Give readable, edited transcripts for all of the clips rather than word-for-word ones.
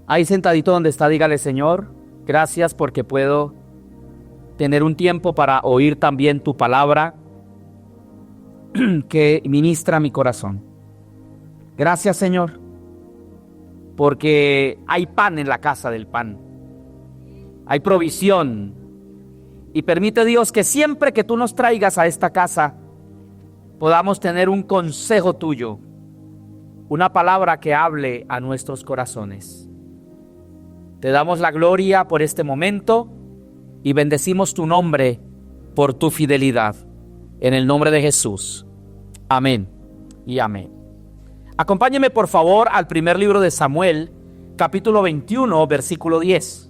Ahí sentadito donde está, dígale: Señor, gracias porque puedo tener un tiempo para oír también tu palabra que ministra mi corazón. Gracias, Señor, porque hay pan en la casa del pan. Hay provisión. Y permite, Dios, que siempre que tú nos traigas a esta casa podamos tener un consejo tuyo, una palabra que hable a nuestros corazones. Te damos la gloria por este momento y bendecimos tu nombre por tu fidelidad. En el nombre de Jesús. Amén y amén. Acompáñeme por favor al primer libro de Samuel, capítulo 21, versículo 10.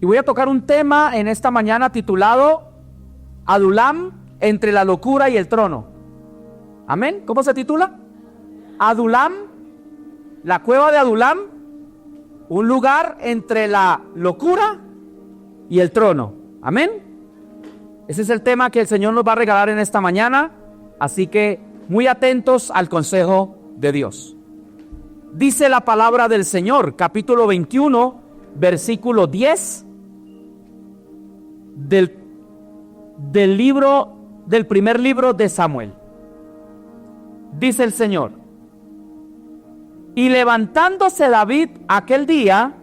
Y voy a tocar un tema en esta mañana titulado Adulam entre la locura y el trono. Amén. ¿Cómo se titula? Adulam, la cueva de Adulam, un lugar entre la locura y el trono. Amén. Ese es el tema que el Señor nos va a regalar en esta mañana. Así que muy atentos al consejo de Dios. Dice la palabra del Señor, capítulo 21, versículo 10 del primer libro de Samuel. Dice el Señor: y levantándose David aquel día,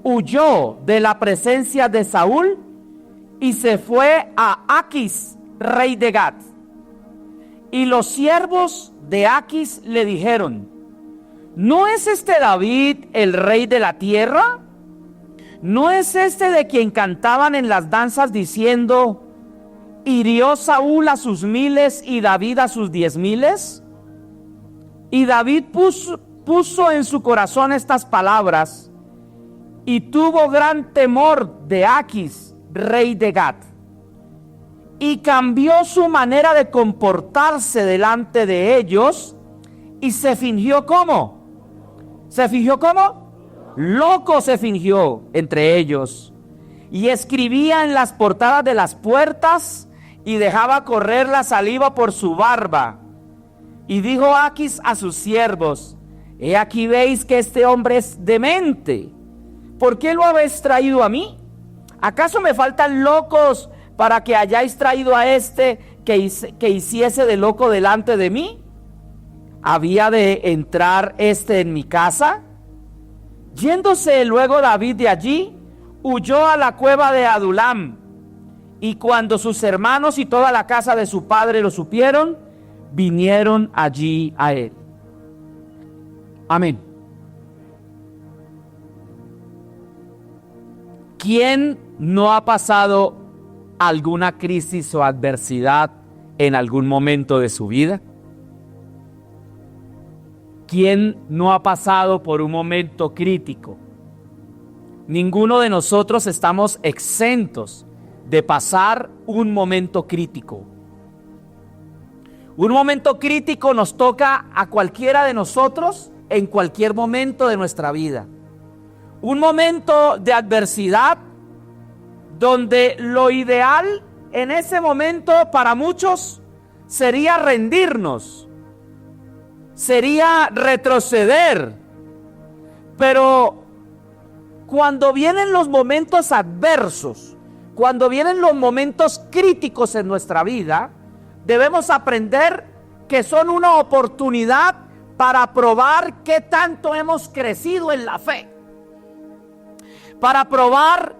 huyó de la presencia de Saúl y se fue a Aquis, rey de Gat. Y los siervos de Aquis le dijeron: ¿no es este David el rey de la tierra? ¿No es este de quien cantaban en las danzas diciendo: hirió Saúl a sus 1000 y David a sus 10,000? Y David puso en su corazón estas palabras y tuvo gran temor de Aquis, rey de Gat, y cambió su manera de comportarse delante de ellos y se fingió ¿cómo? ¿Se fingió cómo? Loco se fingió entre ellos, y escribía en las portadas de las puertas y dejaba correr la saliva por su barba. Y dijo Aquis a sus siervos: he aquí veis que este hombre es demente. ¿Por qué lo habéis traído a mí? ¿Acaso me faltan locos para que hayáis traído a este que hiciese de loco delante de mí? ¿Había de entrar este en mi casa? Yéndose luego David de allí, huyó a la cueva de Adulam. Y cuando sus hermanos y toda la casa de su padre lo supieron, vinieron allí a él. Amén. ¿Quién no ha pasado alguna crisis o adversidad en algún momento de su vida? ¿Quién no ha pasado por un momento crítico? Ninguno de nosotros estamos exentos de pasar un momento crítico. Un momento crítico nos toca a cualquiera de nosotros en cualquier momento de nuestra vida. Un momento de adversidad donde lo ideal en ese momento para muchos sería rendirnos, sería retroceder. Pero cuando vienen los momentos adversos, cuando vienen los momentos críticos en nuestra vida, debemos aprender que son una oportunidad para probar qué tanto hemos crecido en la fe, para probar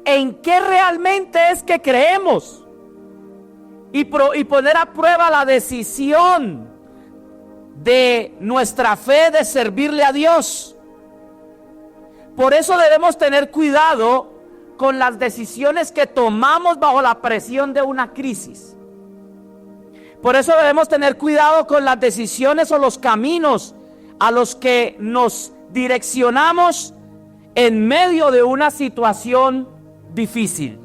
en qué realmente es que creemos y poner a prueba la decisión de nuestra fe de servirle a Dios. Por eso debemos tener cuidado con las decisiones que tomamos bajo la presión de una crisis. Por eso debemos tener cuidado con las decisiones o los caminos a los que nos direccionamos en medio de una situación difícil.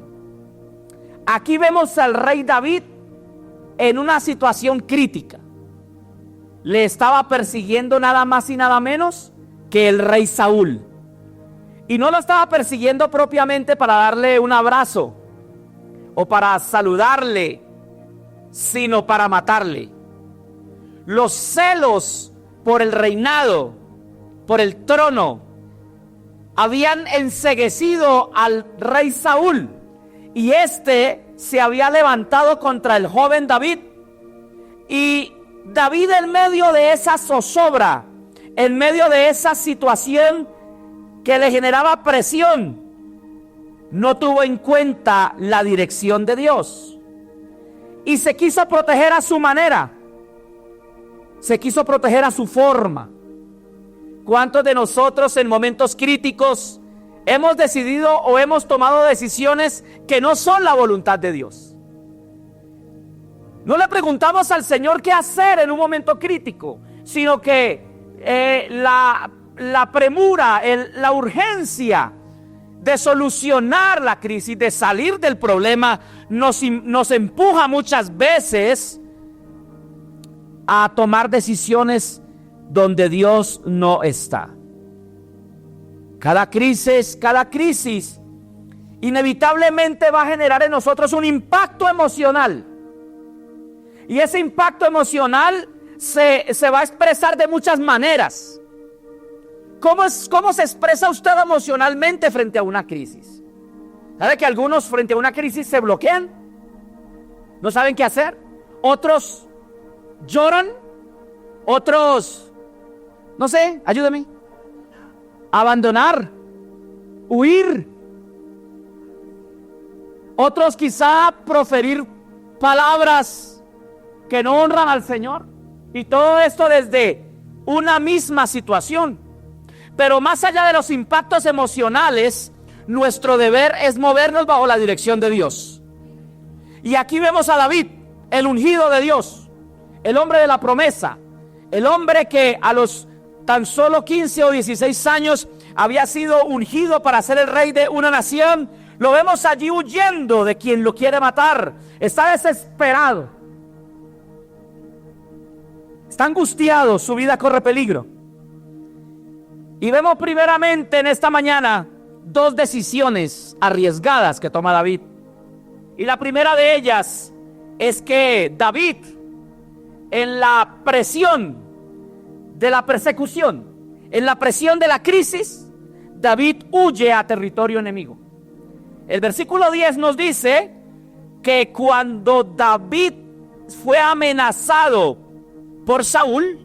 Aquí vemos al rey David en una situación crítica. Le estaba persiguiendo nada más y nada menos que el rey Saúl. Y no lo estaba persiguiendo propiamente para darle un abrazo o para saludarle, sino para matarle. los celos por el reinado, por el trono, habían enceguecido al rey Saúl, y éste se había levantado contra el joven David. Y David, en medio de esa zozobra, en medio de esa situación que le generaba presión, no tuvo en cuenta la dirección de Dios y se quiso proteger a su manera, se quiso proteger a su forma. ¿Cuántos de nosotros en momentos críticos hemos decidido o hemos tomado decisiones que no son la voluntad de Dios? No le preguntamos al Señor qué hacer en un momento crítico, sino que la premura, la urgencia de solucionar la crisis, de salir del problema, nos empuja muchas veces a tomar decisiones donde Dios no está. Cada crisis inevitablemente va a generar en nosotros un impacto emocional. Y ese impacto emocional se va a expresar de muchas maneras. ¿Cómo se expresa usted emocionalmente frente a una crisis? ¿Sabe que algunos frente a una crisis se bloquean? ¿No saben qué hacer? Otros lloran. Otros, no sé, ayúdame. Abandonar, huir. Otros quizá proferir palabras que no honran al Señor. Y todo esto desde una misma situación. Pero más allá de los impactos emocionales, nuestro deber es movernos bajo la dirección de Dios. Y aquí vemos a David, el ungido de Dios, el hombre de la promesa, el hombre que a los tan solo 15 o 16 años había sido ungido para ser el rey de una nación. Lo vemos allí huyendo de quien lo quiere matar. Está desesperado. Está angustiado, su vida corre peligro. Y vemos primeramente en esta mañana dos decisiones arriesgadas que toma David. Y la primera de ellas es que David, en la presión de la persecución, en la presión de la crisis, David huye a territorio enemigo. El versículo 10 nos dice que cuando David fue amenazado por Saúl,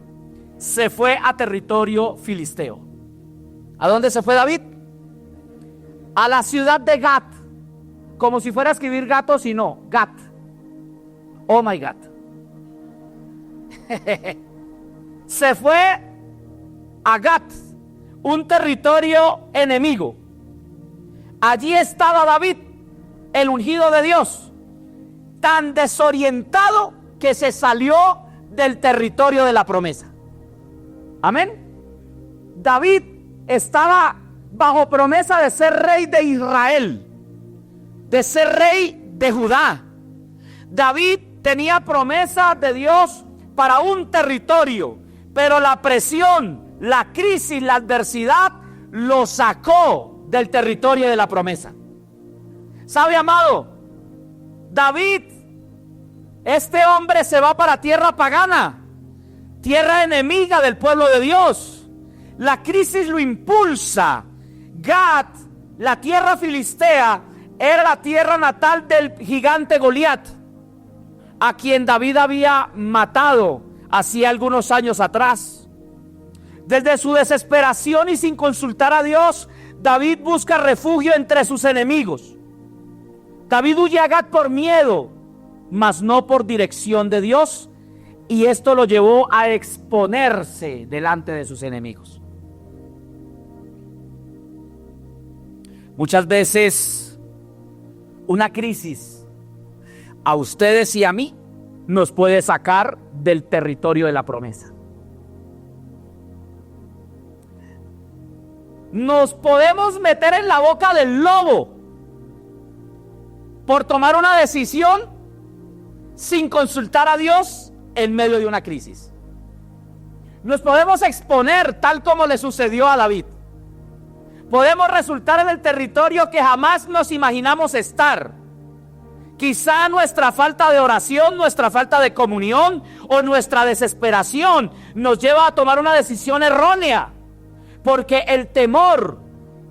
se fue a territorio filisteo. ¿A dónde se fue David? A la ciudad de Gat. Como si fuera a escribir gato, si no, Gat. Oh my God. Se fue a Gat, un territorio enemigo. Allí estaba David, el ungido de Dios, tan desorientado que se salió del territorio de la promesa. Amén. David estaba bajo promesa de ser rey de Israel, de ser rey de Judá. David tenía promesa de Dios para un territorio, pero la presión, la crisis, la adversidad lo sacó del territorio de la promesa. ¿Sabe, amado? David, este hombre se va para tierra pagana, tierra enemiga del pueblo de Dios. La crisis lo impulsa. Gat, la tierra filistea, era la tierra natal del gigante Goliat, a quien David había matado hacía algunos años atrás. Desde su desesperación y sin consultar a Dios, David busca refugio entre sus enemigos. David huye a Gat por miedo, mas no por dirección de Dios, y esto lo llevó a exponerse delante de sus enemigos. Muchas veces una crisis a ustedes y a mí nos puede sacar del territorio de la promesa. Nos podemos meter en la boca del lobo por tomar una decisión sin consultar a Dios en medio de una crisis. Nos podemos exponer tal como le sucedió a David. Podemos resultar en el territorio que jamás nos imaginamos estar, Quizá nuestra falta de oración, nuestra falta de comunión o nuestra desesperación nos lleva a tomar una decisión errónea, porque el temor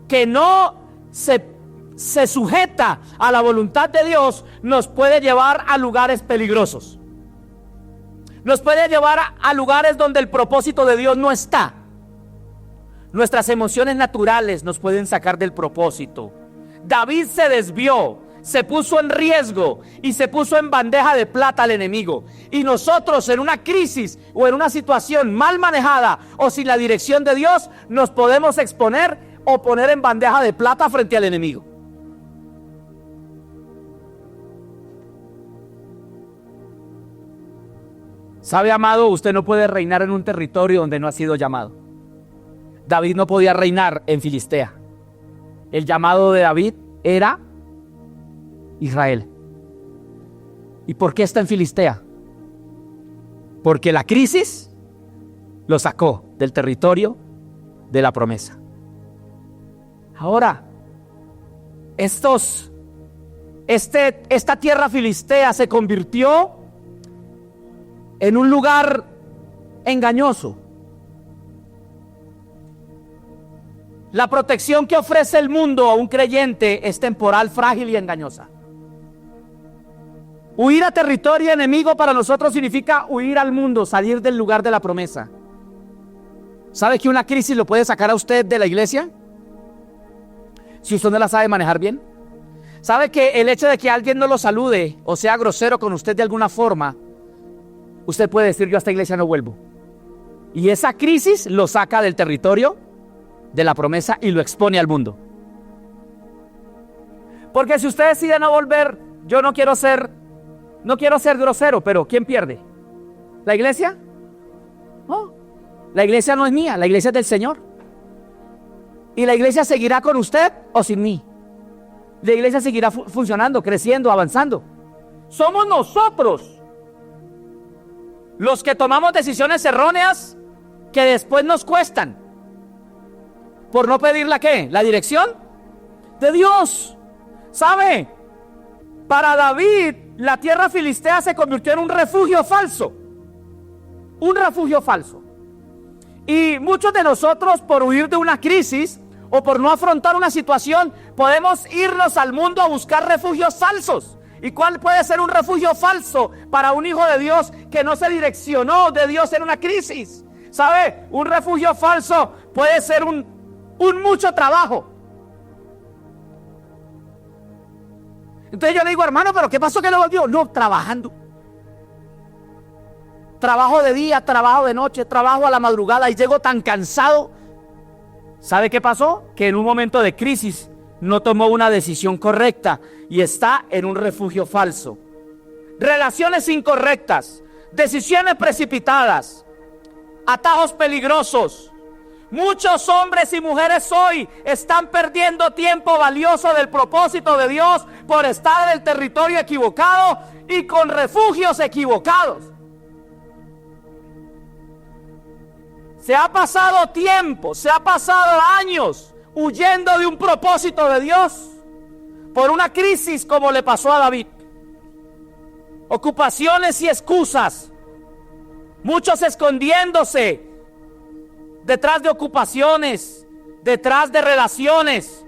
que no se sujeta a la voluntad de Dios nos puede llevar a lugares peligrosos. Nos puede llevar a lugares donde el propósito de Dios no está. Nuestras emociones naturales nos pueden sacar del propósito. David se desvió, se puso en riesgo y se puso en bandeja de plata al enemigo. Y nosotros en una crisis o en una situación mal manejada o sin la dirección de Dios, nos podemos exponer o poner en bandeja de plata frente al enemigo. ¿Sabe, amado? Usted no puede reinar en un territorio donde no ha sido llamado. David no podía reinar en Filistea. El llamado de David era Israel. ¿Y por qué está en Filistea? Porque la crisis lo sacó del territorio de la promesa. Ahora, esta tierra filistea se convirtió en un lugar engañoso. La protección que ofrece el mundo a un creyente es temporal, frágil y engañosa. Huir a territorio enemigo para nosotros significa huir al mundo, salir del lugar de la promesa. ¿Sabe que una crisis lo puede sacar a usted de la iglesia? Si usted no la sabe manejar bien. ¿Sabe que el hecho de que alguien no lo salude o sea grosero con usted de alguna forma, usted puede decir: yo a esta iglesia no vuelvo? Y esa crisis lo saca del territorio de la promesa y lo expone al mundo. Porque si usted decide no volver, yo no quiero ser grosero, pero ¿quién pierde? ¿La iglesia? No, la iglesia no es mía, la iglesia es del Señor. Y la iglesia seguirá con usted o sin mí. La iglesia seguirá funcionando, creciendo, avanzando. Somos nosotros los que tomamos decisiones erróneas que después nos cuestan por no pedir la ¿qué? La dirección de Dios. ¿Sabe? Para David, la tierra filistea se convirtió en un refugio falso. Un refugio falso. Y muchos de nosotros, por huir de una crisis o por no afrontar una situación, podemos irnos al mundo a buscar refugios falsos. ¿Y cuál puede ser un refugio falso para un hijo de Dios que no se direccionó de Dios en una crisis? ¿Sabe? Un refugio falso puede ser un mucho trabajo. Entonces yo le digo: hermano, ¿pero qué pasó que lo volvió? No, trabajando. Trabajo de día, trabajo de noche, trabajo a la madrugada y llego tan cansado. ¿Sabe qué pasó? Que en un momento de crisis no tomó una decisión correcta y está en un refugio falso. Relaciones incorrectas, decisiones precipitadas, atajos peligrosos. Muchos hombres y mujeres hoy están perdiendo tiempo valioso del propósito de Dios por estar en el territorio equivocado y con refugios equivocados. Se ha pasado tiempo, se ha pasado años huyendo de un propósito de Dios por una crisis como le pasó a David. Ocupaciones y excusas, muchos escondiéndose detrás de ocupaciones, detrás de relaciones,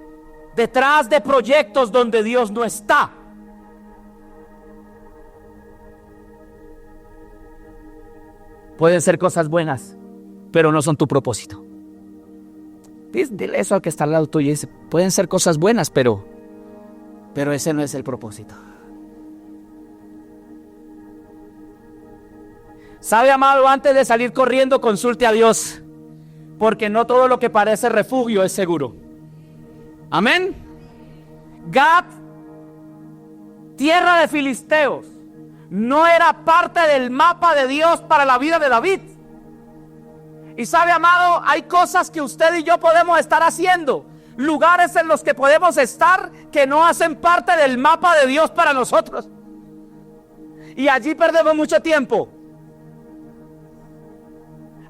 detrás de proyectos donde Dios no está. Pueden ser cosas buenas, pero no son tu propósito. Dile eso al que está al lado tuyo y dice: pueden ser cosas buenas, pero ese no es el propósito. ¿Sabe, amado? Antes de salir corriendo, consulte a Dios, porque no todo lo que parece refugio es seguro. Amén. Gad, tierra de filisteos, no era parte del mapa de Dios para la vida de David. Y sabe, amado, hay cosas que usted y yo podemos estar haciendo, lugares en los que podemos estar que no hacen parte del mapa de Dios para nosotros. Y allí perdemos mucho tiempo.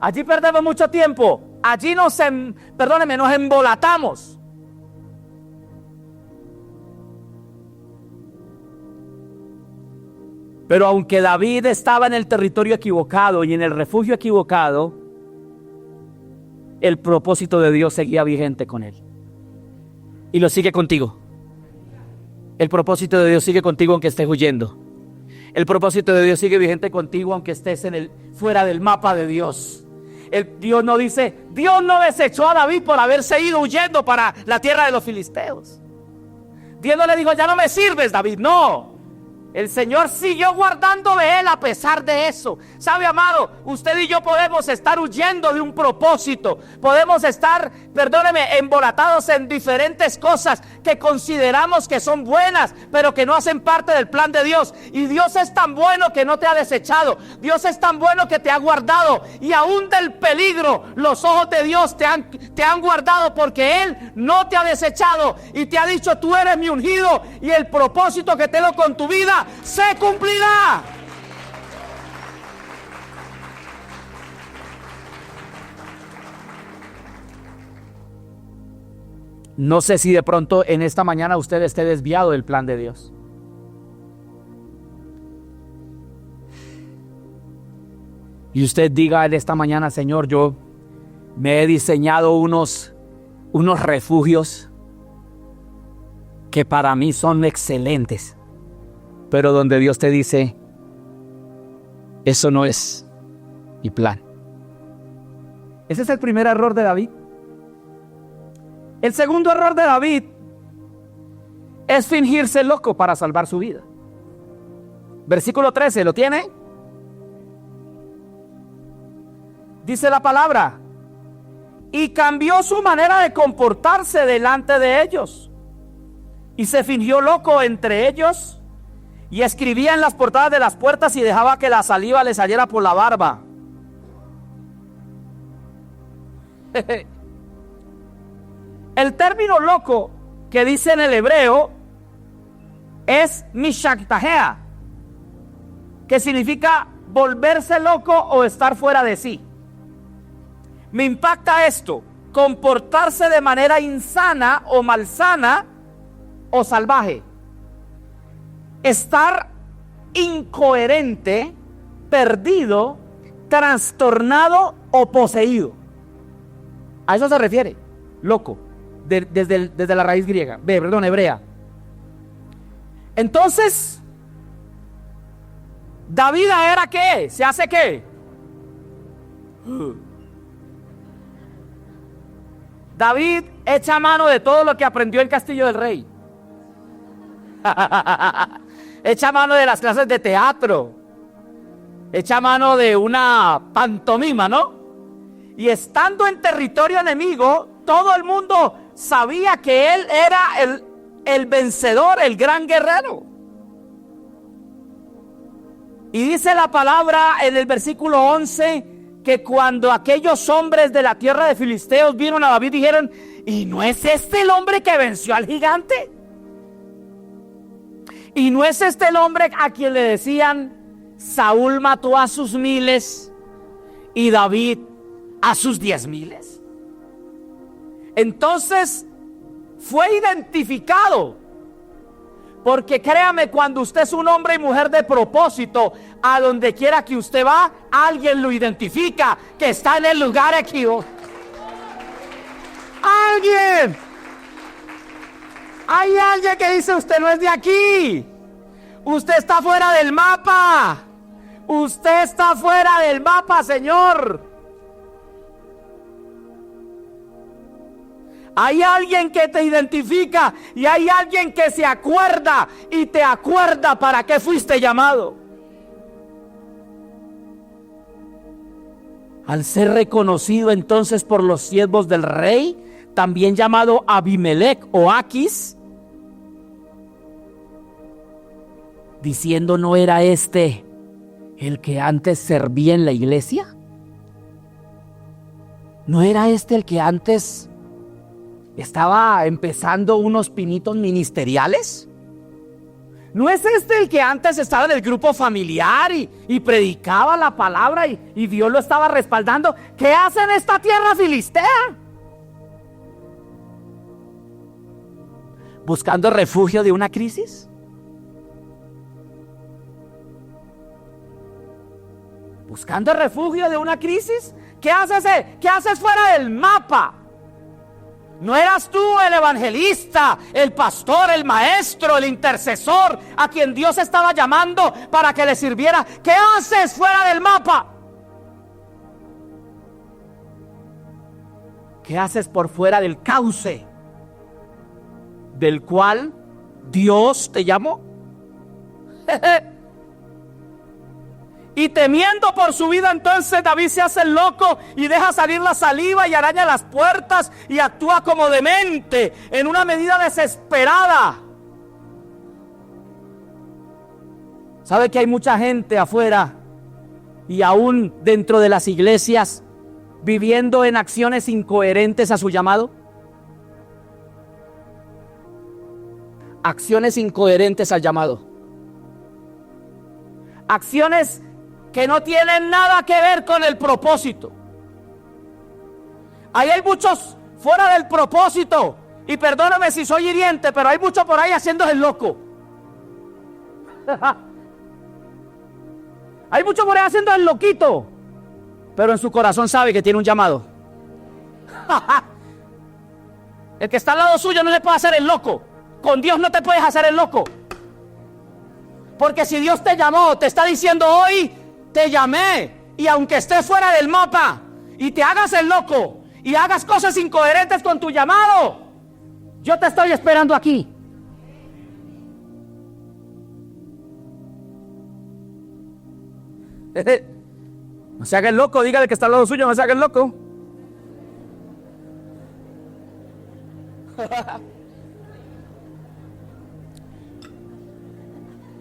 Allí perdemos mucho tiempo. Allí nos embolatamos. Pero aunque David estaba en el territorio equivocado y en el refugio equivocado, el propósito de Dios seguía vigente con él. Y lo sigue contigo. El propósito de Dios sigue contigo aunque estés huyendo. El propósito de Dios sigue vigente contigo aunque estés fuera del mapa de Dios. Dios no desechó a David por haberse ido huyendo para la tierra de los filisteos. Dios no le dijo, ya no me sirves, David. No. El Señor siguió guardando de él a pesar de eso. ¿Sabe, amado? Usted y yo podemos estar huyendo de un propósito. Podemos estar, perdóneme, embolatados en diferentes cosas que consideramos que son buenas, pero que no hacen parte del plan de Dios. Y Dios es tan bueno que no te ha desechado. Dios es tan bueno que te ha guardado. Y aún del peligro, los ojos de Dios te han guardado, porque Él no te ha desechado. Y te ha dicho, tú eres mi ungido, y el propósito que tengo con tu vida se cumplirá. No sé si de pronto en esta mañana usted esté desviado del plan de Dios. Y usted diga en esta mañana, Señor, yo me he diseñado unos refugios que para mí son excelentes, pero donde Dios te dice, eso no es mi plan. Ese es el primer error de David. El segundo error de David es fingirse loco para salvar su vida. Versículo 13, ¿lo tiene? Dice la palabra, y cambió su manera de comportarse delante de ellos, y se fingió loco entre ellos, y escribía en las portadas de las puertas y dejaba que la saliva le saliera por la barba. El término loco que dice en el hebreo es mishaktahea, que significa volverse loco o estar fuera de sí. Me impacta esto: comportarse de manera insana o malsana o salvaje. Estar incoherente, perdido, trastornado o poseído. A eso se refiere, loco, desde la raíz griega, hebrea. Entonces, David era ¿qué? ¿Se hace qué? David echa mano de todo lo que aprendió en Castillo del Rey. Echa mano de las clases de teatro. Echa mano de una pantomima, ¿no? Y estando en territorio enemigo, todo el mundo sabía que él era el vencedor, el gran guerrero. Y dice la palabra en el versículo 11 que cuando aquellos hombres de la tierra de Filisteos vieron a David, dijeron, ¿y no es este el hombre que venció al gigante? ¿Y no es este el hombre a quien le decían, Saúl mató a sus 1000 y David a sus 10,000? Entonces fue identificado. Porque créame, cuando usted es un hombre y mujer de propósito, a donde quiera que usted va, alguien lo identifica que está en el lugar equivocado. ¡Alguien! Hay alguien que dice, usted no es de aquí. Usted está fuera del mapa. Usted está fuera del mapa, señor. Hay alguien que te identifica y hay alguien que se acuerda y te acuerda para qué fuiste llamado. Al ser reconocido entonces por los siervos del rey, también llamado Abimelech o Aquis, diciendo, ¿no era este el que antes servía en la iglesia? ¿No era este el que antes estaba empezando unos pinitos ministeriales? ¿No es este el que antes estaba en el grupo familiar y predicaba la palabra y Dios lo estaba respaldando? ¿Qué hace en esta tierra filistea? ¿Buscando refugio de una crisis? buscando el refugio de una crisis. ¿Qué haces? ¿Qué haces fuera del mapa? ¿No eras tú el evangelista, el pastor, el maestro, el intercesor a quien Dios estaba llamando para que le sirviera? ¿Qué haces fuera del mapa? ¿Qué haces por fuera del cauce del cual Dios te llamó? Y temiendo por su vida, entonces David se hace el loco y deja salir la saliva y araña las puertas y actúa como demente en una medida desesperada. ¿Sabe que hay mucha gente afuera y aún dentro de las iglesias viviendo en acciones incoherentes a su llamado? Acciones incoherentes al llamado. Acciones que no tienen nada que ver con el propósito. Ahí hay muchos fuera del propósito. Y perdóname si soy hiriente, pero hay muchos por ahí haciéndose el loco. Hay muchos por ahí haciendo el loquito, pero en su corazón sabe que tiene un llamado. El que está al lado suyo no se puede hacer el loco. Con Dios no te puedes hacer el loco. Porque si Dios te llamó, te está diciendo hoy, te llamé. Y aunque estés fuera del mapa y te hagas el loco y hagas cosas incoherentes con tu llamado, yo te estoy esperando aquí. No se haga el loco, dígale que está al lado suyo, no se haga el loco.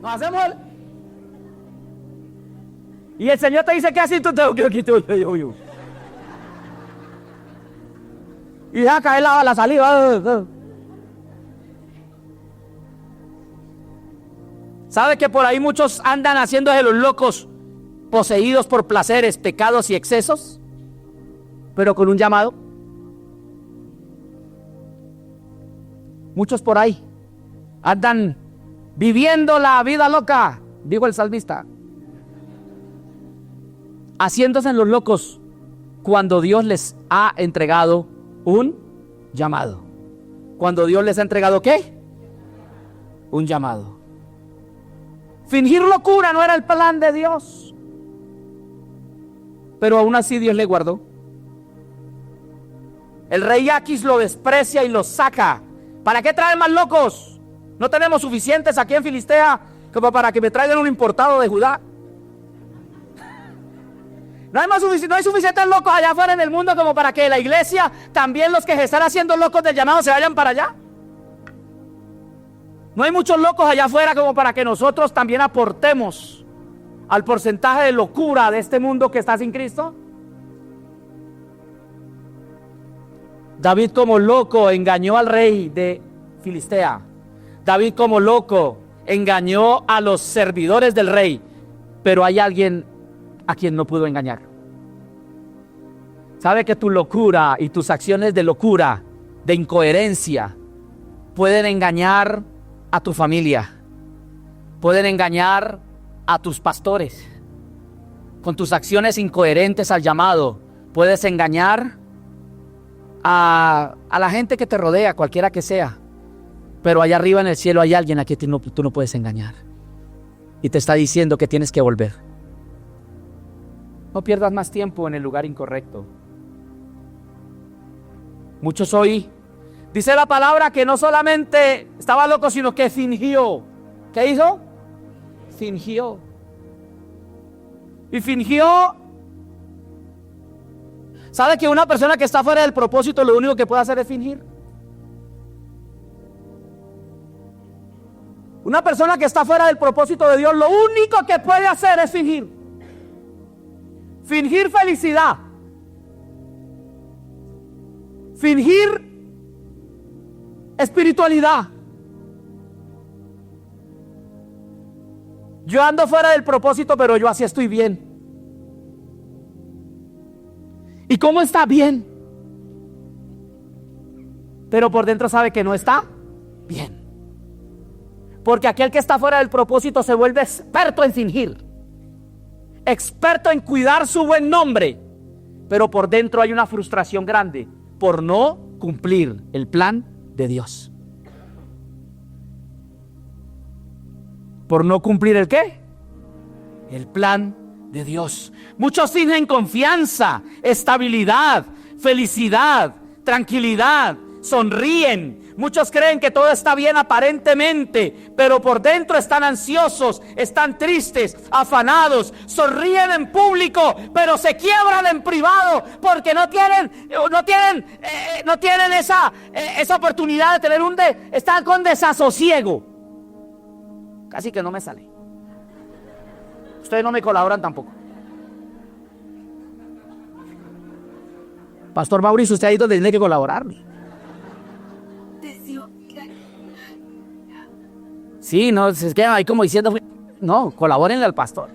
Nos hacemos y el Señor te dice que así tú te y deja caer la saliva. ¿Sabe que por ahí muchos andan haciéndose los locos, poseídos por placeres, pecados y excesos, pero con un llamado? Muchos por ahí andan viviendo la vida loca, dijo el salmista, haciéndose en los locos cuando Dios les ha entregado un llamado. Cuando Dios les ha entregado ¿qué? Un llamado. Fingir locura no era el plan de Dios, pero aún así Dios le guardó. El rey Aquis lo desprecia y lo saca. ¿Para qué traer más locos? No tenemos suficientes aquí en Filistea como para que me traigan un importado de Judá. No hay suficientes locos allá afuera en el mundo como para que la iglesia, también los que se están haciendo locos del llamado, se vayan para allá. No hay muchos locos allá afuera como para que nosotros también aportemos al porcentaje de locura de este mundo que está sin Cristo. David como loco engañó al rey de Filistea. David como loco engañó a los servidores del rey, pero hay alguien a quien no pudo engañar. ¿Sabe que tu locura y tus acciones de locura, de incoherencia, pueden engañar a tu familia? Pueden engañar a tus pastores. Con tus acciones incoherentes al llamado, puedes engañar a la gente que te rodea, cualquiera que sea. Pero allá arriba en el cielo hay alguien a quien tú no puedes engañar. Y te está diciendo que tienes que volver. No pierdas más tiempo en el lugar incorrecto. Muchos hoy, dice la palabra que no solamente estaba loco, sino que fingió. ¿Qué hizo? Fingió. Y fingió. ¿Sabe que una persona que está fuera del propósito lo único que puede hacer es fingir? Una persona que está fuera del propósito de Dios lo único que puede hacer es fingir. Fingir felicidad. Fingir espiritualidad. Yo ando fuera del propósito, pero yo así estoy bien. ¿Y cómo está bien? Pero por dentro sabe que no está bien. Porque aquel que está fuera del propósito se vuelve experto en fingir, experto en cuidar su buen nombre, pero por dentro hay una frustración grande por no cumplir el plan de Dios. ¿Por no cumplir el qué? El plan de Dios. Muchos fingen confianza, estabilidad, felicidad, tranquilidad, sonríen. Muchos creen que todo está bien aparentemente, pero por dentro están ansiosos, están tristes, afanados, sonríen en público, pero se quiebran en privado porque no tienen esa oportunidad de tener están con desasosiego. Casi que no me sale. Ustedes no me colaboran tampoco. Pastor Mauricio, usted ahí donde tiene que colaborarme. Sí, no, se quedan ahí como diciendo, no, colabórenle al pastor.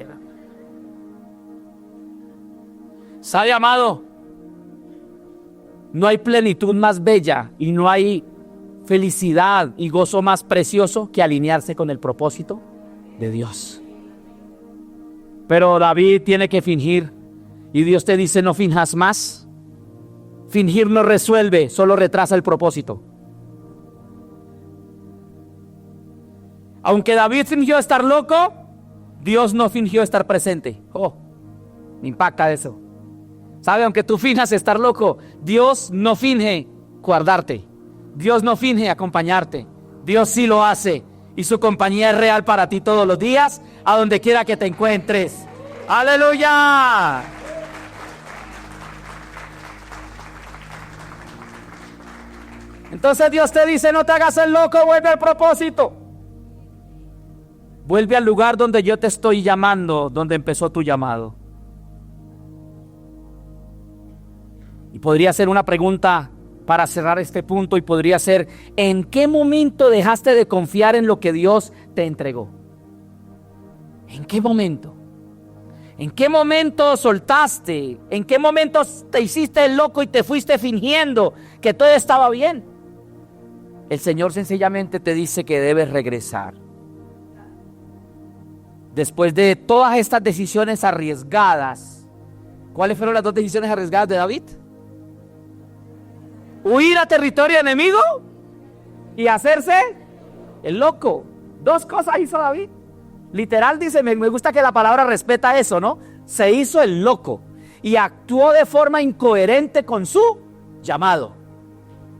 ¿Sabe, amado? No hay plenitud más bella y no hay felicidad y gozo más precioso que alinearse con el propósito de Dios. Pero David tiene que fingir y Dios te dice: no finjas más. Fingir no resuelve, solo retrasa el propósito. Aunque David fingió estar loco, Dios no fingió estar presente. Me impacta eso. ¿Sabe? Aunque tú finjas estar loco, Dios no finge guardarte. Dios no finge acompañarte. Dios sí lo hace. Y su compañía es real para ti todos los días, a donde quiera que te encuentres. ¡Aleluya! Entonces Dios te dice: no te hagas el loco, vuelve al propósito. Vuelve al lugar donde yo te estoy llamando, donde empezó tu llamado. Y podría ser una pregunta para cerrar este punto, y podría ser: ¿en qué momento dejaste de confiar en lo que Dios te entregó? ¿En qué momento? ¿En qué momento soltaste? ¿En qué momento te hiciste el loco y te fuiste fingiendo que todo estaba bien? El Señor sencillamente te dice que debes regresar. Después de todas estas decisiones arriesgadas, ¿cuáles fueron las dos decisiones arriesgadas de David? Huir a territorio enemigo y hacerse el loco. Dos cosas hizo David. Literal dice, me gusta que la palabra respeta eso, ¿no? Se hizo el loco y actuó de forma incoherente con su llamado.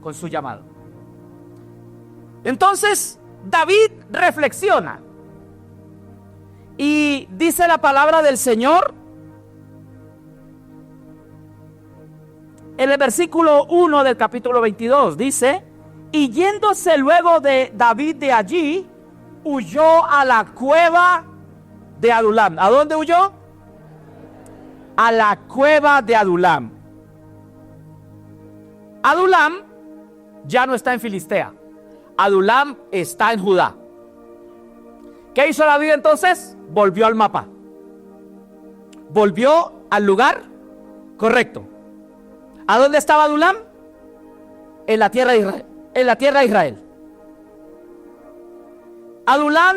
Con su llamado. Entonces, David reflexiona y dice la palabra del Señor en el versículo 1 del capítulo 22. Dice: y yéndose luego de David de allí, huyó a la cueva de Adulam. ¿A dónde huyó? A la cueva de Adulam. Adulam ya no está en Filistea. Adulam está en Judá. ¿Qué hizo David entonces? Volvió al mapa. Volvió al lugar correcto. ¿A dónde estaba Adulam? En la tierra de Israel. En la tierra de Israel. Adulam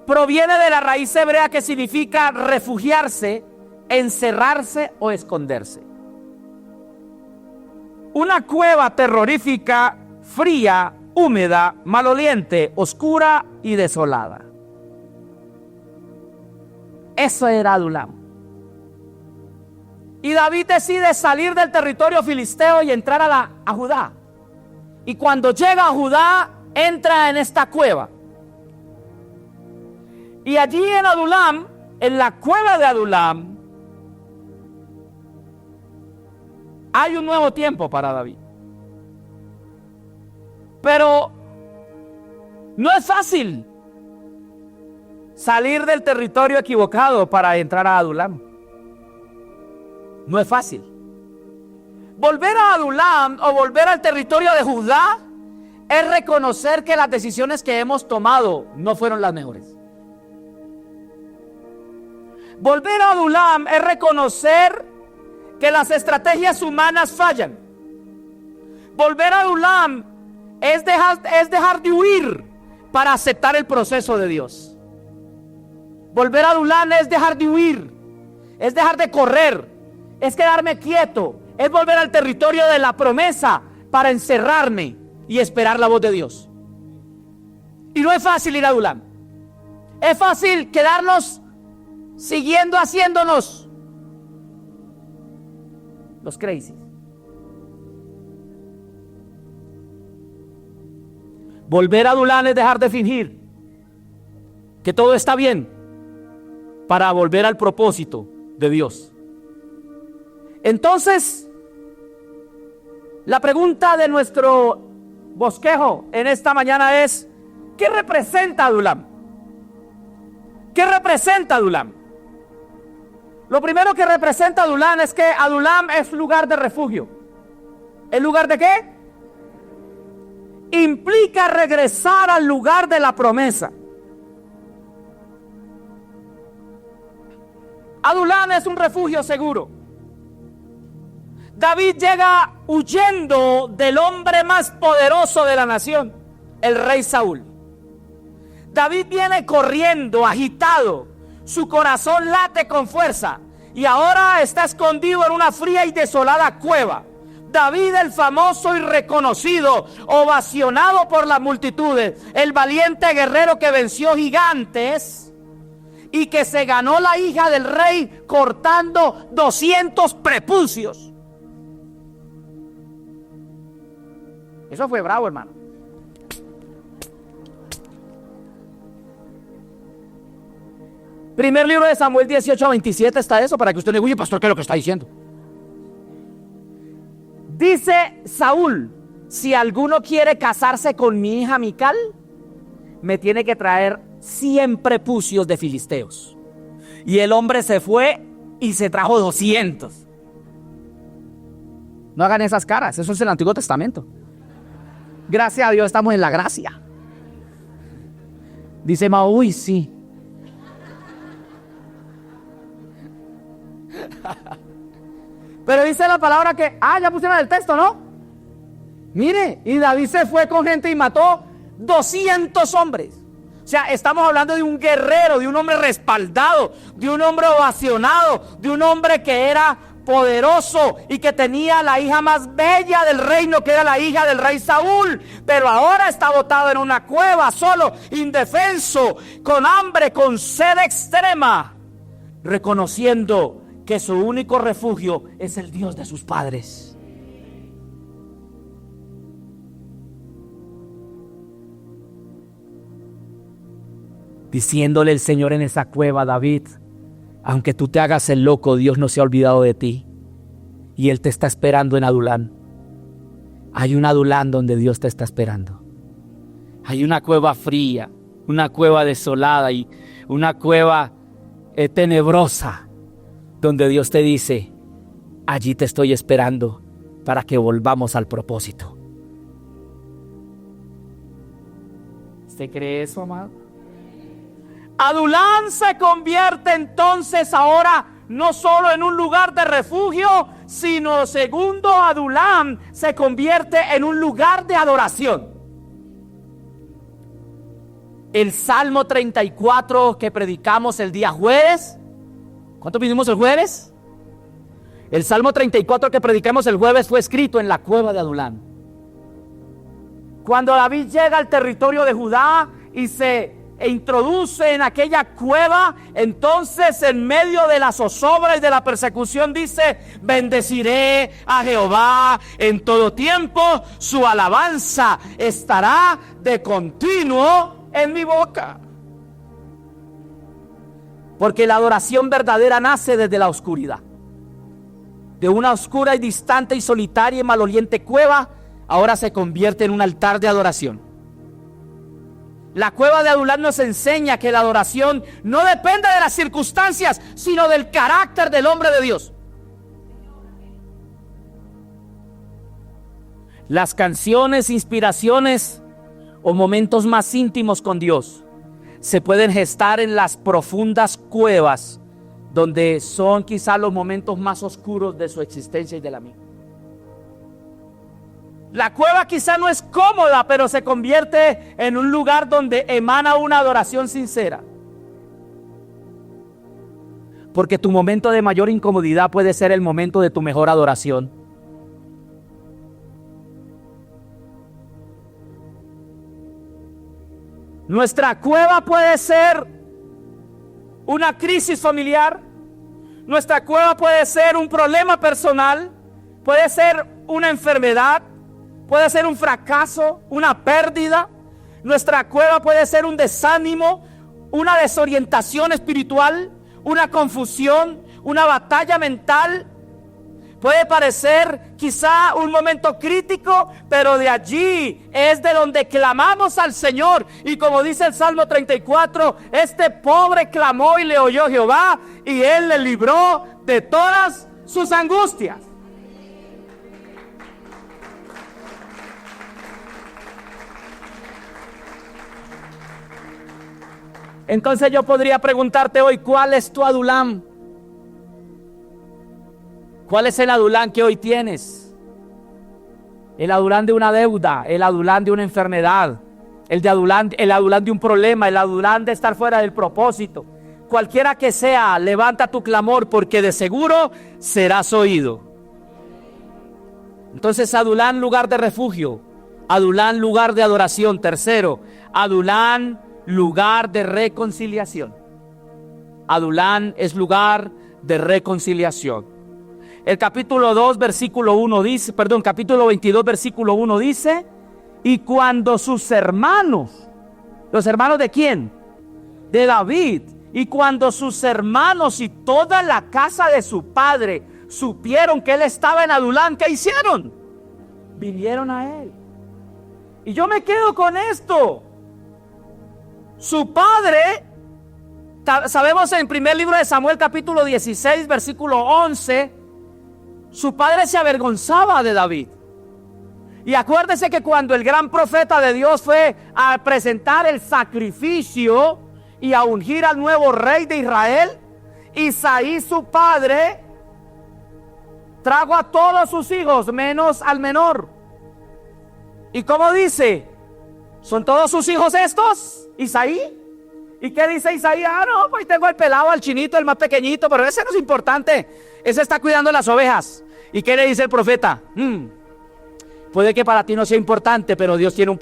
proviene de la raíz hebrea que significa refugiarse, encerrarse o esconderse. Una cueva terrorífica, fría, húmeda, maloliente, oscura y desolada. Eso era Adulam. Y David decide salir del territorio filisteo y entrar a Judá. Y cuando llega a Judá, entra en esta cueva. Y allí en Adulam, en la cueva de Adulam, hay un nuevo tiempo para David. Pero no es fácil salir del territorio equivocado para entrar a Adulam. No es fácil. Volver a Adulam o volver al territorio de Judá es reconocer que las decisiones que hemos tomado no fueron las mejores. Volver a Adulam es reconocer que las estrategias humanas fallan. Volver a Adulam es dejar de huir para aceptar el proceso de Dios. Volver a Adulam es dejar de huir es dejar de correr, es quedarme quieto, es volver al territorio de la promesa para encerrarme y esperar la voz de Dios. Y no es fácil ir a Adulam. Es fácil quedarnos siguiendo haciéndonos los crazy. Volver a Adulam es dejar de fingir que todo está bien para volver al propósito de Dios. Entonces, la pregunta de nuestro bosquejo en esta mañana es: ¿qué representa Adulam? ¿Qué representa Adulam? Lo primero que representa Adulam es que Adulam es lugar de refugio. ¿El lugar de qué? Implica regresar al lugar de la promesa. Adulam es un refugio seguro. David llega huyendo del hombre más poderoso de la nación, el rey Saúl. David viene corriendo, agitado, su corazón late con fuerza y ahora está escondido en una fría y desolada cueva. David, el famoso y reconocido, ovacionado por las multitudes, el valiente guerrero que venció gigantes y que se ganó la hija del rey cortando 200 prepucios. Eso fue bravo, hermano. Primer libro de Samuel 18:27 está eso, para que usted le diga: oye, pastor, ¿qué es lo que está diciendo? Dice Saúl: si alguno quiere casarse con mi hija Mical, me tiene que traer 100 prepucios de filisteos. Y el hombre se fue y se trajo 200. No hagan esas caras, eso es el Antiguo Testamento. Gracias a Dios estamos en la gracia. Dice Mao: uy, sí. Pero dice la palabra que, ya pusieron el texto, ¿no? Mire, y David se fue con gente y mató 200 hombres. O sea, estamos hablando de un guerrero, de un hombre respaldado, de un hombre ovacionado, de un hombre que era poderoso y que tenía la hija más bella del reino, que era la hija del rey Saúl. Pero ahora está botado en una cueva, solo, indefenso, con hambre, con sed extrema, reconociendo que su único refugio es el Dios de sus padres. Diciéndole el Señor en esa cueva: David, aunque tú te hagas el loco, Dios no se ha olvidado de ti y Él te está esperando en Adulam. Hay un Adulam donde Dios te está esperando. Hay una cueva fría, una cueva desolada y una cueva tenebrosa, donde Dios te dice: allí te estoy esperando para que volvamos al propósito. ¿Usted cree eso, amado? Adulam se convierte entonces ahora no solo en un lugar de refugio, sino segundo, Adulam se convierte en un lugar de adoración. El Salmo 34 que predicamos el día jueves. ¿Cuánto vinimos el jueves? El Salmo 34 que predicamos el jueves fue escrito en la cueva de Adulam. Cuando David llega al territorio de Judá y se introduce en aquella cueva, entonces en medio de la zozobra y de la persecución dice: bendeciré a Jehová en todo tiempo, su alabanza estará de continuo en mi boca. Porque la adoración verdadera nace desde la oscuridad. De una oscura y distante y solitaria y maloliente cueva, ahora se convierte en un altar de adoración. La cueva de Adulam nos enseña que la adoración no depende de las circunstancias, sino del carácter del hombre de Dios. Las canciones, inspiraciones o momentos más íntimos con Dios se pueden gestar en las profundas cuevas, donde son quizás los momentos más oscuros de su existencia y de la mía. La cueva quizá no es cómoda, pero se convierte en un lugar donde emana una adoración sincera. Porque tu momento de mayor incomodidad puede ser el momento de tu mejor adoración. Nuestra cueva puede ser una crisis familiar. Nuestra cueva puede ser un problema personal. Puede ser una enfermedad. Puede ser un fracaso, una pérdida. Nuestra cueva puede ser un desánimo, una desorientación espiritual, una confusión, una batalla mental. Puede parecer quizá un momento crítico, pero de allí es de donde clamamos al Señor. Y como dice el Salmo 34, este pobre clamó y le oyó Jehová, y Él le libró de todas sus angustias. Entonces yo podría preguntarte hoy, ¿cuál es tu adulam? ¿Cuál es el adulam que hoy tienes? El adulam de una deuda, el adulam de una enfermedad, el adulam de un problema, el adulam de estar fuera del propósito. Cualquiera que sea, levanta tu clamor, porque de seguro serás oído. Entonces, adulam, lugar de refugio. Adulam, lugar de adoración. Tercero, adulam, lugar de reconciliación. Adulam es lugar de reconciliación. El capítulo 2, versículo 1 dice, capítulo 22, versículo 1 dice: y cuando sus hermanos, ¿los hermanos de quién? De David. Y cuando sus hermanos y toda la casa de su padre supieron que él estaba en Adulam, ¿qué hicieron? Vinieron a él. Y yo me quedo con esto. Su padre, sabemos en el primer libro de Samuel, capítulo 16, versículo 11, su padre se avergonzaba de David. Y acuérdese que cuando el gran profeta de Dios fue a presentar el sacrificio y a ungir al nuevo rey de Israel, Isaí, su padre, trajo a todos sus hijos menos al menor. ¿Y cómo dice? ¿Son todos sus hijos estos, Isaí? ¿Y qué dice Isaí? No, pues tengo al pelado, al chinito, el más pequeñito, pero ese no es importante. Ese está cuidando las ovejas. ¿Y qué le dice el profeta? Puede que para ti no sea importante, pero Dios tiene un...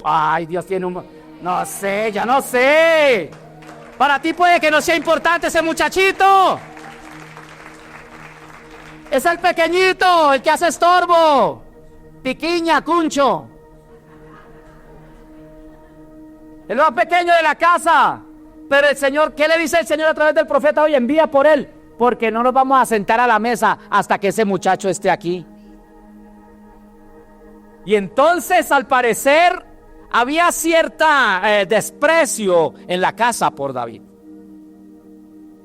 Dios tiene un... No sé, ya no sé. Para ti puede que no sea importante ese muchachito. Es el pequeñito, el que hace estorbo. Piquiña, cuncho. El más pequeño de la casa. Pero el Señor, ¿qué le dice el Señor a través del profeta? Hoy envía por él, porque no nos vamos a sentar a la mesa hasta que ese muchacho esté aquí. Y entonces, al parecer, había cierta desprecio en la casa por David.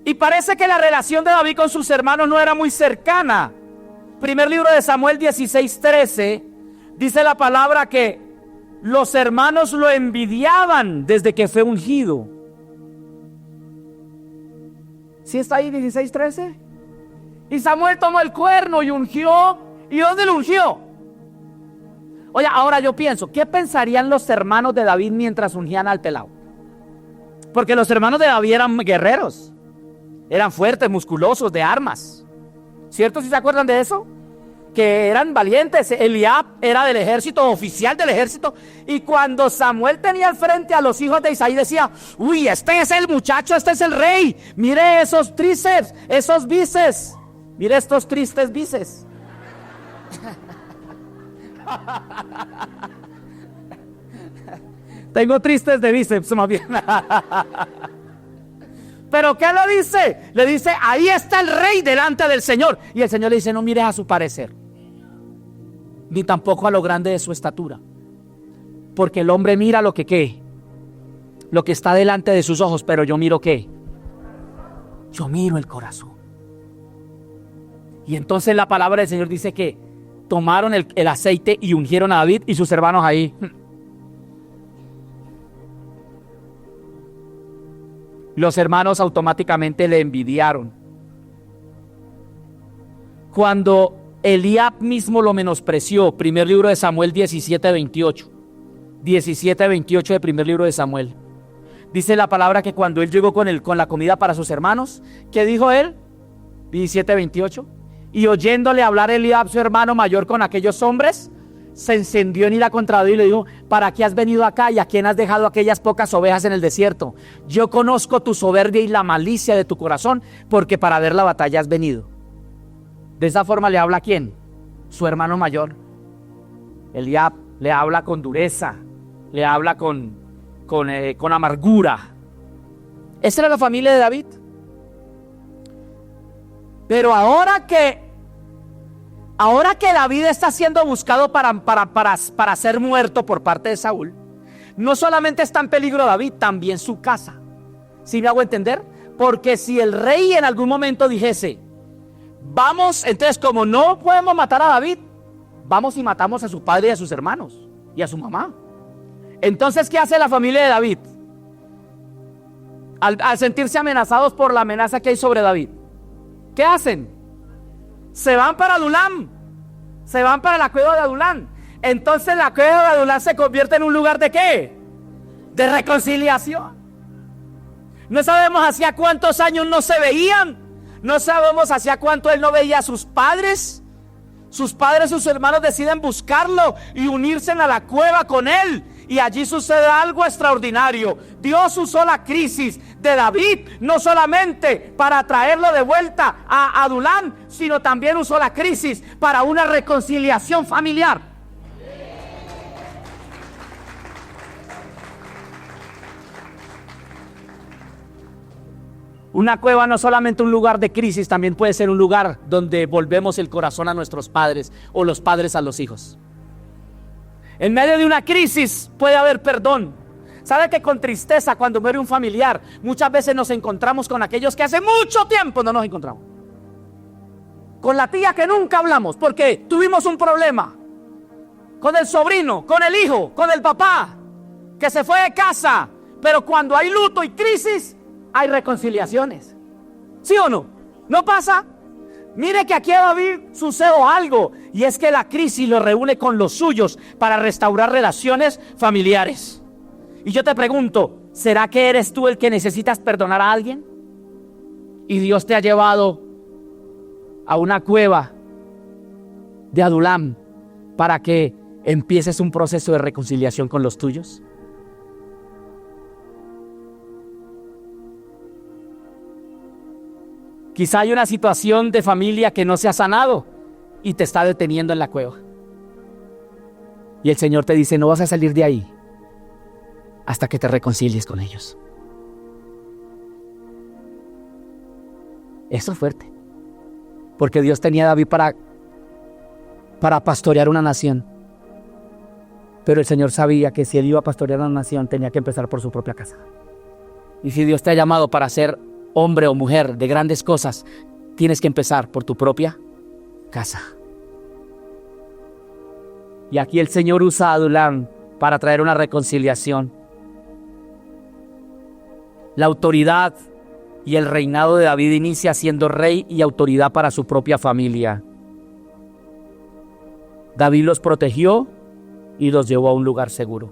Y parece que la relación de David con sus hermanos no era muy cercana. Primer libro de Samuel 16:13 dice la palabra que los hermanos lo envidiaban desde que fue ungido. ¿Sí está ahí 16:13? Y Samuel tomó el cuerno y ungió. ¿Y dónde lo ungió? Oye, ahora yo pienso, ¿qué pensarían los hermanos de David mientras ungían al pelado? Porque los hermanos de David eran guerreros, eran fuertes, musculosos, de armas. ¿Cierto? ¿Sí se acuerdan de eso? Que eran valientes. Eliab era del ejército, oficial del ejército. Y cuando Samuel tenía al frente a los hijos de Isaí, decía: uy, este es el muchacho, este es el rey. Mire esos tríceps, esos bíceps. Mire estos tristes bíceps. Tengo tristes de bíceps, más bien. ¿Pero qué le dice? Le dice: ahí está el rey delante del Señor. Y el Señor le dice: no mires a su parecer, ni tampoco a lo grande de su estatura, porque el hombre mira lo que ¿qué? Lo que está delante de sus ojos, pero yo miro ¿qué? Yo miro el corazón. Y entonces la palabra del Señor dice que tomaron el aceite y ungieron a David y sus hermanos ahí. Los hermanos automáticamente le envidiaron. Cuando Eliab mismo lo menospreció, primer libro de Samuel 17:28. 17:28 de primer libro de Samuel. Dice la palabra que cuando él llegó con la comida para sus hermanos, ¿qué dijo él? 17:28. Y oyéndole hablar Eliab, su hermano mayor, con aquellos hombres, se encendió en ira contra David y le dijo: ¿para qué has venido acá y a quién has dejado aquellas pocas ovejas en el desierto? Yo conozco tu soberbia y la malicia de tu corazón, porque para ver la batalla has venido. De esa forma le habla ¿a quién? Su hermano mayor. Eliab le habla con dureza, le habla con amargura. Esa era la familia de David. Pero ahora que David está siendo buscado para ser muerto por parte de Saúl, no solamente está en peligro David, también su casa. ¿Sí me hago entender? Porque si el rey en algún momento dijese: vamos, entonces como no podemos matar a David, vamos y matamos a su padre y a sus hermanos y a su mamá. Entonces, ¿qué hace la familia de David? Al sentirse amenazados por la amenaza que hay sobre David, ¿qué hacen? Se van para Adulam, se van para la cueva de Adulam. Entonces la cueva de Adulam se convierte en un lugar ¿de qué? De reconciliación. No sabemos hacía cuántos años no se veían, no sabemos hacía cuánto él no veía a sus padres. Sus padres, sus hermanos deciden buscarlo y unirse a la cueva con él. Y allí sucede algo extraordinario. Dios usó la crisis de David no solamente para traerlo de vuelta a Adulam, sino también usó la crisis para una reconciliación familiar. Una cueva no solamente un lugar de crisis, también puede ser un lugar donde volvemos el corazón a nuestros padres o los padres a los hijos. En medio de una crisis puede haber perdón. ¿Sabe que con tristeza, cuando muere un familiar, muchas veces nos encontramos con aquellos que hace mucho tiempo no nos encontramos? Con la tía que nunca hablamos porque tuvimos un problema. Con el sobrino, con el hijo, con el papá que se fue de casa. Pero cuando hay luto y crisis, hay reconciliaciones. ¿Sí o no? ¿No pasa? Mire que aquí a David sucedió algo, y es que la crisis lo reúne con los suyos para restaurar relaciones familiares. Y yo te pregunto, ¿será que eres tú el que necesitas perdonar a alguien? Y Dios te ha llevado a una cueva de Adulam para que empieces un proceso de reconciliación con los tuyos. Quizá hay una situación de familia que no se ha sanado y te está deteniendo en la cueva. Y el Señor te dice: no vas a salir de ahí hasta que te reconcilies con ellos. Eso es fuerte. Porque Dios tenía a David para pastorear una nación. Pero el Señor sabía que si él iba a pastorear una nación, tenía que empezar por su propia casa. Y si Dios te ha llamado para ser hombre o mujer de grandes cosas, tienes que empezar por tu propia casa. Y aquí el Señor usa a Adulam para traer una reconciliación. La autoridad y el reinado de David inicia siendo rey y autoridad para su propia familia. David los protegió y los llevó a un lugar seguro.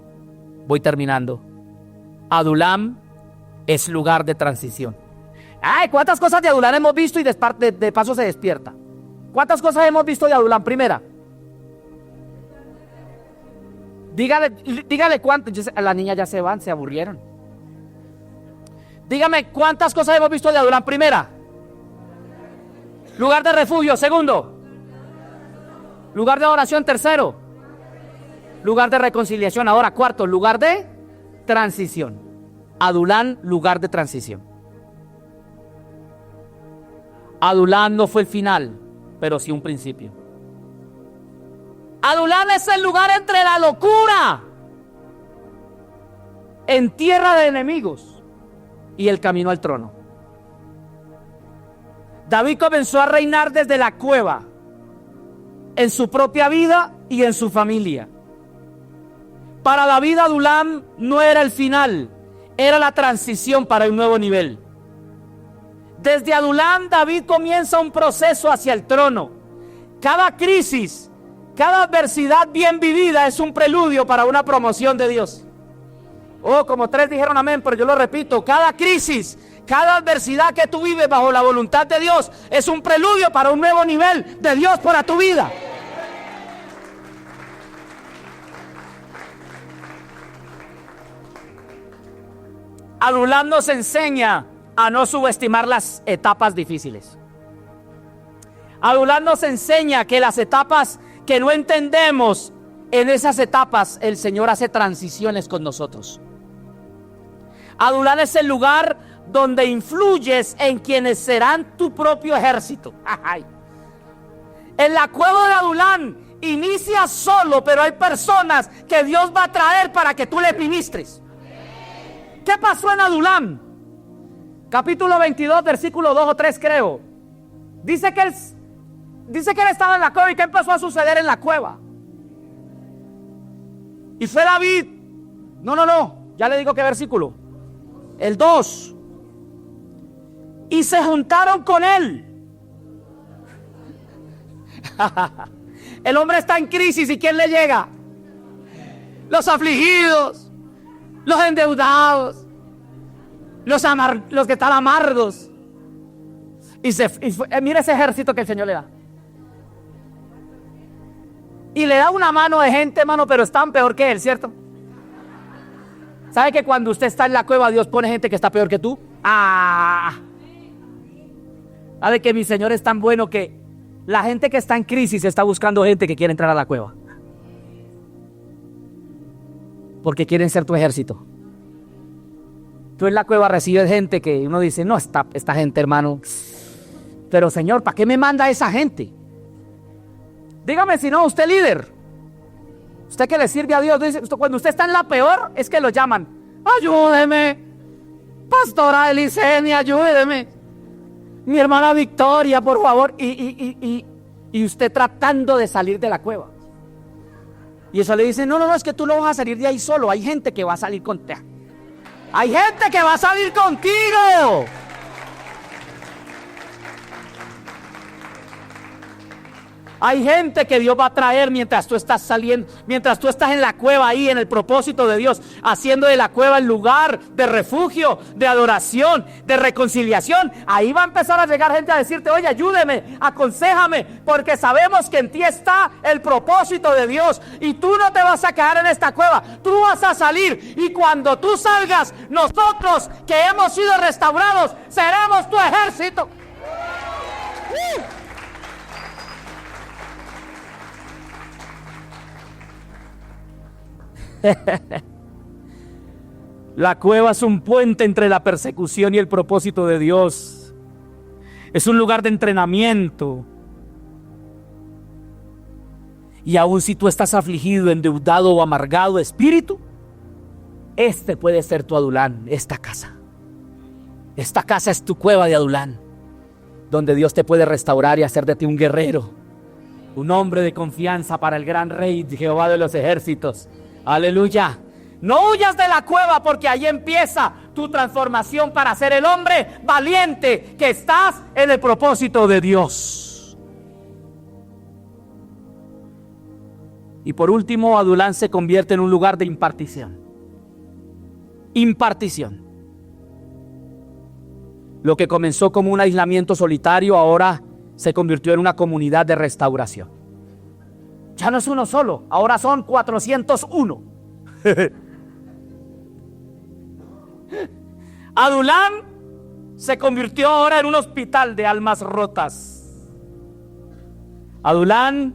Voy terminando. Adulam es lugar de transición. Ay, ¿cuántas cosas de Adulam hemos visto y de paso se despierta? ¿Cuántas cosas hemos visto de Adulam? Primera, dígale cuántas. Las niñas ya se van, se aburrieron. Dígame cuántas cosas hemos visto de Adulam. Primera, lugar de refugio. Segundo, lugar de adoración. Tercero, lugar de reconciliación. Ahora, cuarto, lugar de transición. Adulam, lugar de transición. Adulam no fue el final, pero sí un principio. Adulam es el lugar entre la locura, en tierra de enemigos, y el camino al trono. David comenzó a reinar desde la cueva, en su propia vida y en su familia. Para David, Adulam no era el final, era la transición para un nuevo nivel. Desde Adulam, David comienza un proceso hacia el trono. Cada crisis, cada adversidad bien vivida es un preludio para una promoción de Dios. Oh, como 3 dijeron amén, pero yo lo repito. Cada crisis, Cada adversidad que tú vives bajo la voluntad de Dios es un preludio para un nuevo nivel de Dios para tu vida. Adulam nos enseña a no subestimar las etapas difíciles. Adulam nos enseña que las etapas que no entendemos, en esas etapas el Señor hace transiciones con nosotros. Adulam es el lugar donde influyes en quienes serán tu propio ejército. En la cueva de Adulam inicia solo, pero hay personas que Dios va a traer para que tú les ministres. ¿Qué pasó en Adulam? Capítulo 22, versículo 2 o 3 creo. Dice que él estaba en la cueva. ¿Y qué empezó a suceder en la cueva? Y fue David. No, ya le digo qué versículo. El 2. Y se juntaron con él. El hombre está en crisis. ¿Y quién le llega? Los afligidos, los endeudados, los que están amargos. Mira ese ejército que el Señor le da. Y le da una mano de gente, hermano, pero están peor que él, ¿cierto? ¿Sabe que cuando usted está en la cueva, Dios pone gente que está peor que tú? ¿Sabe que mi Señor es tan bueno que la gente que está en crisis está buscando gente que quiere entrar a la cueva? Porque quieren ser tu ejército. Tú en la cueva recibes gente que uno dice, no, esta gente, hermano. Pero Señor, ¿para qué me manda esa gente? Dígame si no, usted líder. Usted que le sirve a Dios, dice, cuando usted está en la peor, es que lo llaman. Ayúdeme, pastora Elisenia, ayúdeme. Mi hermana Victoria, por favor. Y usted tratando de salir de la cueva. Y eso le dice, no, es que tú no vas a salir de ahí solo. Hay gente que va a salir contigo. Hay gente que va a salir contigo. Hay gente que Dios va a traer mientras tú estás saliendo, mientras tú estás en la cueva ahí, en el propósito de Dios, haciendo de la cueva el lugar de refugio, de adoración, de reconciliación. Ahí va a empezar a llegar gente a decirte, oye, ayúdeme, aconséjame, porque sabemos que en ti está el propósito de Dios y tú no te vas a quedar en esta cueva, tú vas a salir, y cuando tú salgas, nosotros que hemos sido restaurados, seremos tu ejército. La cueva es un puente entre la persecución y el propósito de Dios. Es un lugar de entrenamiento. Y aun si tú estás afligido, endeudado o amargado de espíritu, este puede ser tu Adulam, esta casa. Esta casa es tu cueva de Adulam, donde Dios te puede restaurar y hacer de ti un guerrero, un hombre de confianza para el gran Rey Jehová de los ejércitos. Aleluya. No huyas de la cueva, porque ahí empieza tu transformación para ser el hombre valiente que estás en el propósito de Dios. Y por último, Adulam se convierte en un lugar de impartición. Impartición. Lo que comenzó como un aislamiento solitario ahora se convirtió en una comunidad de restauración. Ya no es uno solo, ahora son 401. Adulam se convirtió ahora en un hospital de almas rotas. Adulam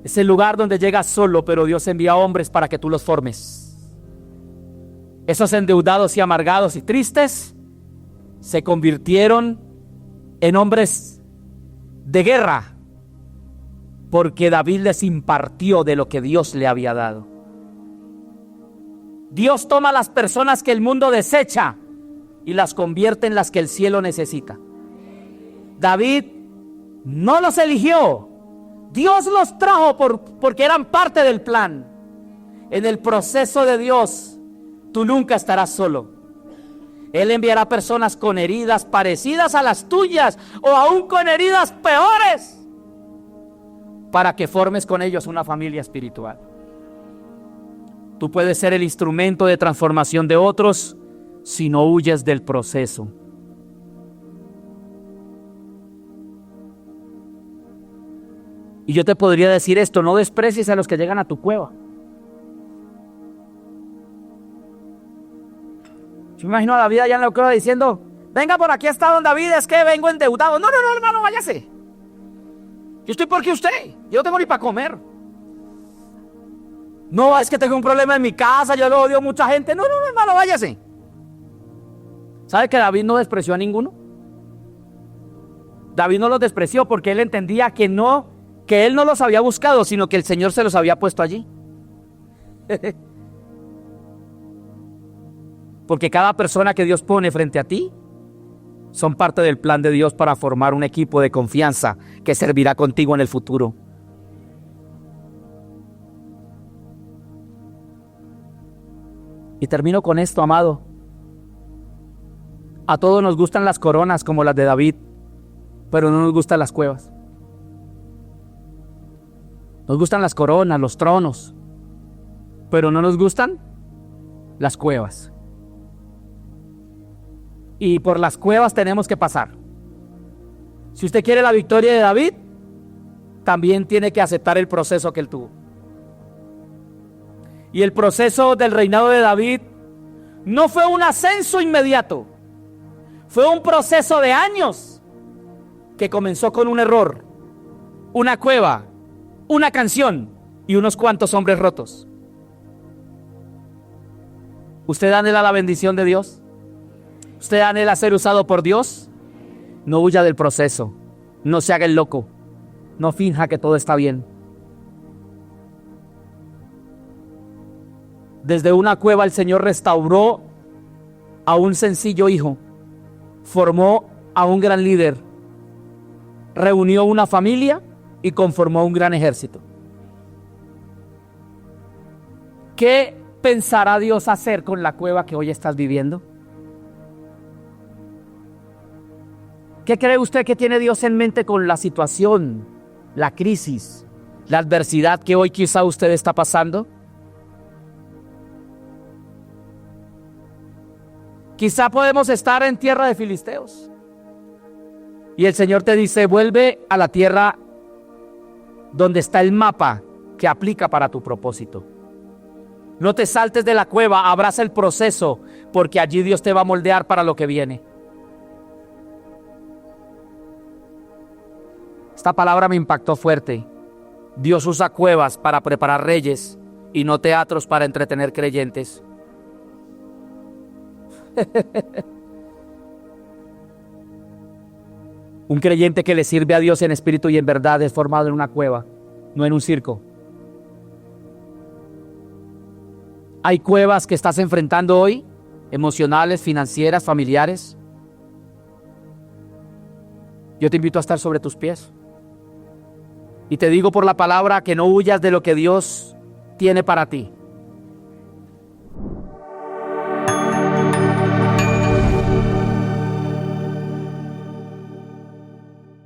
es el lugar donde llegas solo, pero Dios envía hombres para que tú los formes. Esos endeudados y amargados y tristes se convirtieron en hombres de guerra, porque David les impartió de lo que Dios le había dado. Dios toma las personas que el mundo desecha y las convierte en las que el cielo necesita. David no los eligió, Dios los trajo porque eran parte del plan. En el proceso de Dios, tú nunca estarás solo. Él enviará personas con heridas parecidas a las tuyas o aún con heridas peores, para que formes con ellos una familia espiritual. Tú puedes ser el instrumento de transformación de otros si no huyes del proceso. Y yo te podría decir esto: no desprecies a los que llegan a tu cueva. Yo me imagino a David allá en la cueva diciendo: venga por aquí hasta don David, es que vengo endeudado. No, hermano, váyase. Yo estoy por aquí usted, yo no tengo ni para comer. No, es que tengo un problema en mi casa, yo lo odio a mucha gente. No, hermano, váyase. ¿Sabe que David no despreció a ninguno? David no los despreció porque él entendía que él no los había buscado, sino que el Señor se los había puesto allí. Porque cada persona que Dios pone frente a ti son parte del plan de Dios para formar un equipo de confianza que servirá contigo en el futuro. Y termino con esto, amado. A todos nos gustan las coronas como las de David, pero no nos gustan las cuevas. Nos gustan las coronas, los tronos, pero no nos gustan las cuevas. Y por las cuevas tenemos que pasar. Si usted quiere la victoria de David, también tiene que aceptar el proceso que él tuvo. Y el proceso del reinado de David no fue un ascenso inmediato, fue un proceso de años que comenzó con un error, una cueva, una canción y unos cuantos hombres rotos. ¿Usted anhela la bendición de Dios? ¿Usted anhela ser usado por Dios? No huya del proceso, no se haga el loco, no finja que todo está bien. Desde una cueva el Señor restauró a un sencillo hijo, formó a un gran líder, reunió una familia y conformó un gran ejército. ¿Qué pensará Dios hacer con la cueva que hoy estás viviendo? ¿Qué cree usted que tiene Dios en mente con la situación, la crisis, la adversidad que hoy quizá usted está pasando? Quizá podemos estar en tierra de filisteos y el Señor te dice: vuelve a la tierra donde está el mapa que aplica para tu propósito. No te saltes de la cueva, abraza el proceso, porque allí Dios te va a moldear para lo que viene. Esta palabra me impactó fuerte. Dios usa cuevas para preparar reyes y no teatros para entretener creyentes. Un creyente que le sirve a Dios en espíritu y en verdad es formado en una cueva, no en un circo. Hay cuevas que estás enfrentando hoy, emocionales, financieras, familiares. Yo te invito a estar sobre tus pies. Y te digo por la palabra que no huyas de lo que Dios tiene para ti.